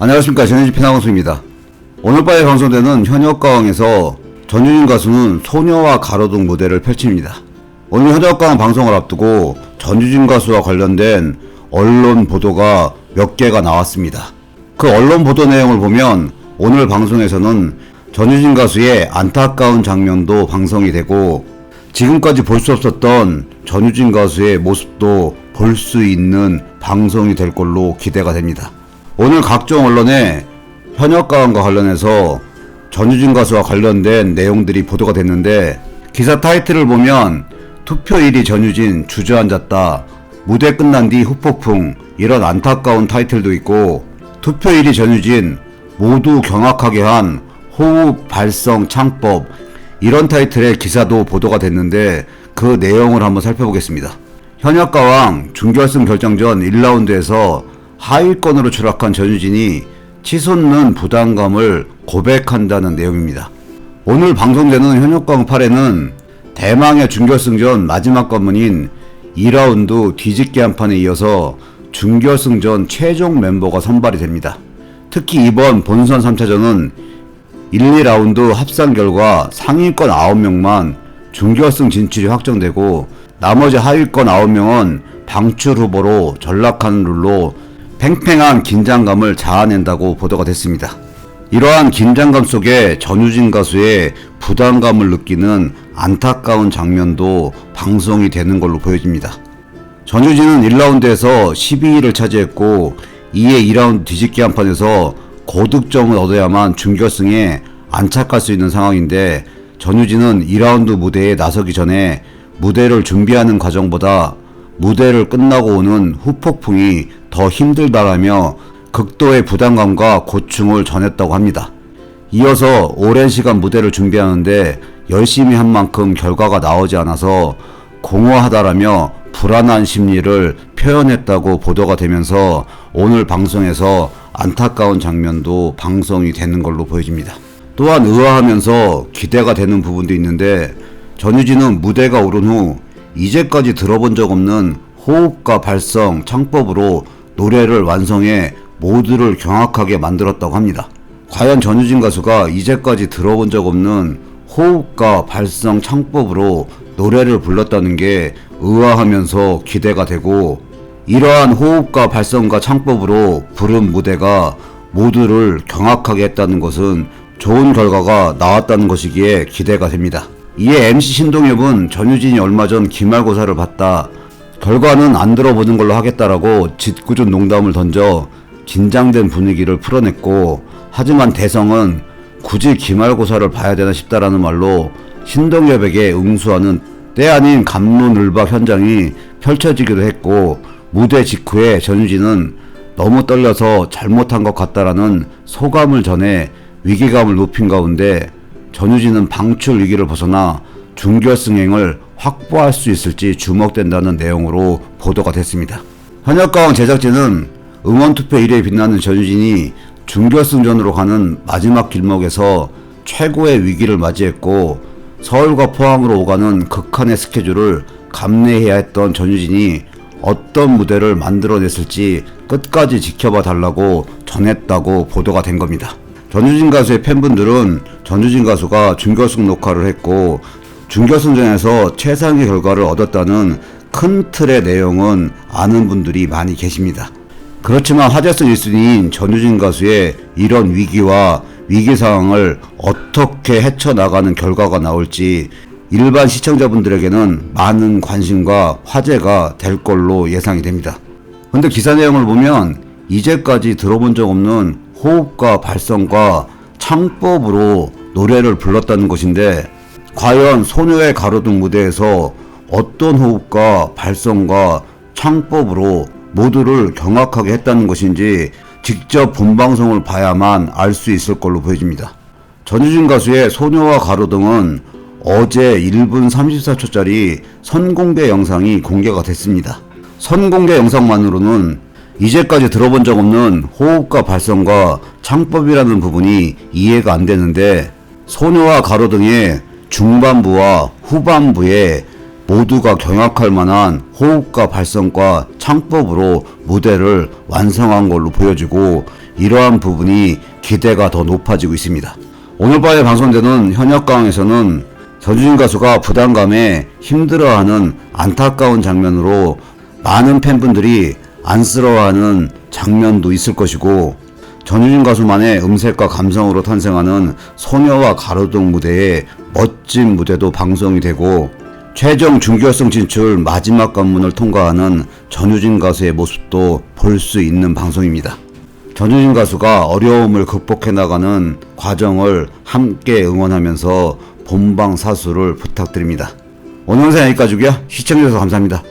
안녕하십니까, 전현진 피나방송입니다. 오늘 밤에 방송되는 현역가왕에서 전유진 가수는 소녀와 가로등 무대를 펼칩니다. 오늘 현역가왕 방송을 앞두고 전유진 가수와 관련된 언론 보도가 몇 개가 나왔습니다. 그 언론 보도 내용을 보면 오늘 방송에서는 전유진 가수의 안타까운 장면도 방송이 되고 지금까지 볼 수 없었던 전유진 가수의 모습도 볼 수 있는 방송이 될 걸로 기대가 됩니다. 오늘 각종 언론에 현역가왕과 관련해서 전유진 가수와 관련된 내용들이 보도가 됐는데, 기사 타이틀을 보면 투표 1위 전유진 주저앉았다, 무대 끝난 뒤 후폭풍, 이런 안타까운 타이틀도 있고, 투표 1위 전유진 모두 경악하게 한 호흡 발성 창법, 이런 타이틀의 기사도 보도가 됐는데 그 내용을 한번 살펴보겠습니다. 현역가왕 준결승 결정전 1라운드에서 하위권으로 추락한 전유진이 치솟는 부담감을 고백한다는 내용입니다. 오늘 방송되는 현역가왕 8회는 대망의 준결승전 마지막 관문인 2라운드 뒤집기 한 판에 이어서 준결승전 최종 멤버가 선발이 됩니다. 특히 이번 본선 3차전은 1, 2라운드 합산 결과 상위권 9명만 준결승 진출이 확정되고 나머지 하위권 9명은 방출 후보로 전락하는 룰로 팽팽한 긴장감을 자아낸다고 보도가 됐습니다. 이러한 긴장감 속에 전유진 가수의 부담감을 느끼는 안타까운 장면도 방송이 되는 걸로 보여집니다. 전유진은 1라운드에서 12위를 차지했고 이에 2라운드 뒤집기 한 판에서 고득점을 얻어야만 준결승에 안착할 수 있는 상황인데, 전유진은 2라운드 무대에 나서기 전에 무대를 준비하는 과정보다 무대를 끝나고 오는 후폭풍이 더 힘들다라며 극도의 부담감과 고충을 전했다고 합니다. 이어서 오랜 시간 무대를 준비하는데 열심히 한 만큼 결과가 나오지 않아서 공허하다라며 불안한 심리를 표현했다고 보도가 되면서 오늘 방송에서 안타까운 장면도 방송이 되는 걸로 보여집니다. 또한 의아하면서 기대가 되는 부분도 있는데, 전유진은 무대가 오른 후 이제까지 들어본 적 없는 호흡과 발성, 창법으로 노래를 완성해 모두를 경악하게 만들었다고 합니다. 과연 전유진 가수가 이제까지 들어본 적 없는 호흡과 발성, 창법으로 노래를 불렀다는 게 의아하면서 기대가 되고, 이러한 호흡과 발성과 창법으로 부른 무대가 모두를 경악하게 했다는 것은 좋은 결과가 나왔다는 것이기에 기대가 됩니다. 이에 MC 신동엽은 전유진이 얼마 전 기말고사를 봤다, 결과는 안 들어보는 걸로 하겠다라고 짓궂은 농담을 던져 긴장된 분위기를 풀어냈고, 하지만 대성은 굳이 기말고사를 봐야 되나 싶다라는 말로 신동엽에게 응수하는 때 아닌 갑론을박 현장이 펼쳐지기도 했고, 무대 직후에 전유진은 너무 떨려서 잘못한 것 같다라는 소감을 전해 위기감을 높인 가운데 전유진은 방출 위기를 벗어나 준결승행을 확보할 수 있을지 주목된다는 내용으로 보도가 됐습니다. 현역가왕 제작진은 응원투표 1위에 빛나는 전유진이 준결승전으로 가는 마지막 길목에서 최고의 위기를 맞이했고, 서울과 포항으로 오가는 극한의 스케줄을 감내해야 했던 전유진이 어떤 무대를 만들어냈을지 끝까지 지켜봐 달라고 전했다고 보도가 된 겁니다. 전유진 가수의 팬분들은 전유진 가수가 준결승 녹화를 했고 준결승전에서 최상의 결과를 얻었다는 큰 틀의 내용은 아는 분들이 많이 계십니다. 그렇지만 화제성 1순위인 전유진 가수의 이런 위기와 위기 상황을 어떻게 헤쳐나가는 결과가 나올지 일반 시청자분들에게는 많은 관심과 화제가 될 걸로 예상이 됩니다. 근데 기사 내용을 보면 이제까지 들어본 적 없는 호흡과 발성과 창법으로 노래를 불렀다는 것인데, 과연 소녀의 가로등 무대에서 어떤 호흡과 발성과 창법으로 모두를 경악하게 했다는 것인지 직접 본방송을 봐야만 알 수 있을 걸로 보여집니다. 전유진 가수의 소녀와 가로등은 어제 1분 34초짜리 선공개 영상이 공개가 됐습니다. 선공개 영상만으로는 이제까지 들어본 적 없는 호흡과 발성과 창법이라는 부분이 이해가 안 되는데, 소녀와 가로등의 중반부와 후반부에 모두가 경악할 만한 호흡과 발성과 창법으로 무대를 완성한 걸로 보여지고, 이러한 부분이 기대가 더 높아지고 있습니다. 오늘 밤에 방송되는 현역가왕에서는 전유진 가수가 부담감에 힘들어하는 안타까운 장면으로 많은 팬분들이 안쓰러워하는 장면도 있을 것이고, 전유진 가수만의 음색과 감성으로 탄생하는 소녀와 가로등 무대의 멋진 무대도 방송이 되고, 최종 준결승 진출 마지막 관문을 통과하는 전유진 가수의 모습도 볼 수 있는 방송입니다. 전유진 가수가 어려움을 극복해 나가는 과정을 함께 응원하면서 본방사수를 부탁드립니다. 오늘 영상 여기까지고요. 시청해주셔서 감사합니다.